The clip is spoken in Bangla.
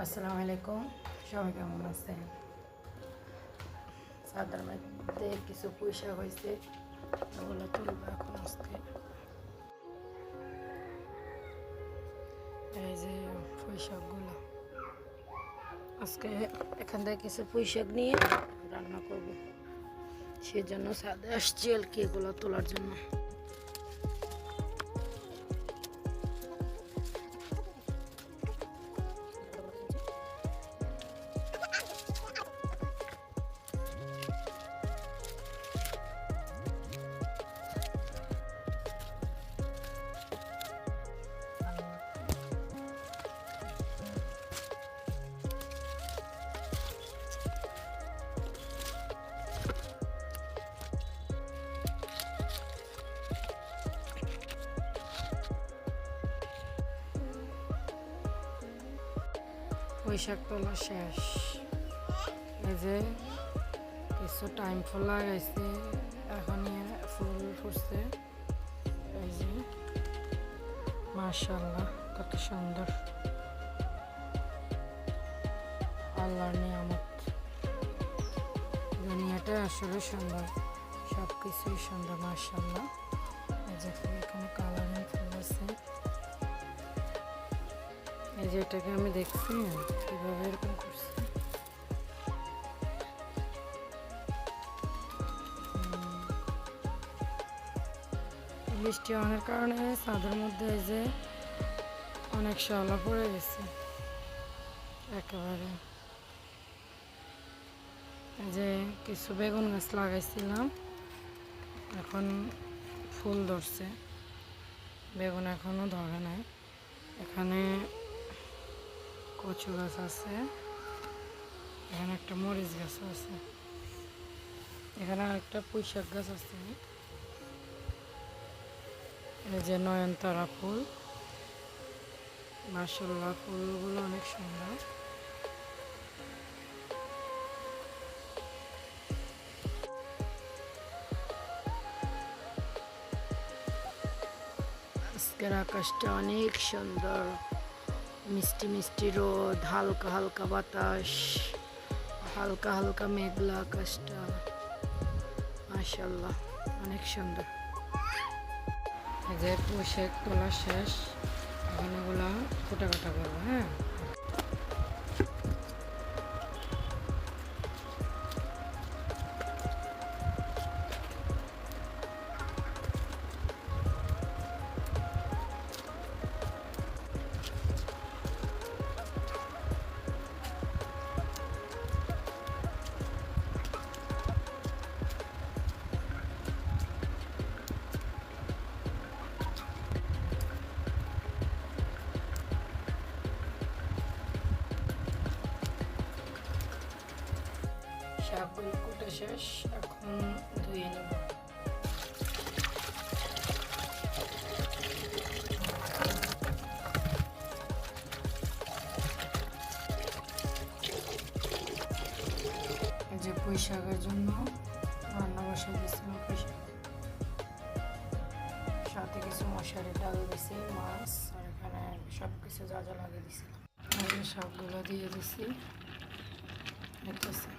আসসালামু আলাইকুম, সবাই কেমন আছেন? সাদার মধ্যে কিছু পুঁইশাক হয়েছে, ওগুলো তুলবো এখন আজকে। এই যে পুঁইশাকগুলো আজকে এখান থেকে কিছু পুঁইশাক নিয়ে রান্না করব, সেজন্য সাদে আসছি আর কি এগুলো তোলার জন্য। পুঁইশাক তোলা শেষ। এই যে কিছু টাইম ফুল লাগাইছে, এখনই ফুল ফুটছে। এই যে মাশাআল্লাহ, কত সুন্দর, আল্লাহর নিয়ামত। দুনিয়াটা আসলে সুন্দর, সব কিছুই সুন্দর মাশাআল্লাহ। এই যে এখানে কালারিং ফুল আছে। এই যে এটাকে আমি দেখছি কিভাবে এরকম করছি। বৃষ্টি অনেক কারণে ছাদের মধ্যে এই যে অনেক শ্যাওলা পড়ে গেছে একেবারে। এই যে কিছু বেগুন গাছ লাগাইছিলাম, এখন ফুল ধরছে, বেগুন এখনো ধরে নাই। এখানে কচু গাছ আছে, এখানে একটা মরিচ গাছ আছে, এখানে আরেকটা পুঁইশাক গাছ আছে। এই যে নয়নতারা ফুল, মাশাআল্লাহ ফুলগুলো অনেক সুন্দর। আজকের আকাশটা অনেক সুন্দর, মিষ্টি মিষ্টি রোদ, হালকা হালকা বাতাস, হালকা হালকা মেঘলা আকাশটা, মাশাআল্লাহ অনেক সুন্দর। এই যে পুঁইশাক তোলা শেষ, এখন এগুলা কোটা কাটা করবো। হ্যাঁ, শাকগুলো কুটা শেষ, এখন ধুয়ে নেব। এই যে পুঁইশাকের জন্য রান্না বসে দিয়েছিলাম, পুঁইশাক সাথে কিছু মশারি ডাল দিয়েছি, মাছ, আর এখানে সব কিছু যা যা লাগিয়ে দিয়েছিলাম। শাকগুলো দিয়ে দিছি, দেখতেছি।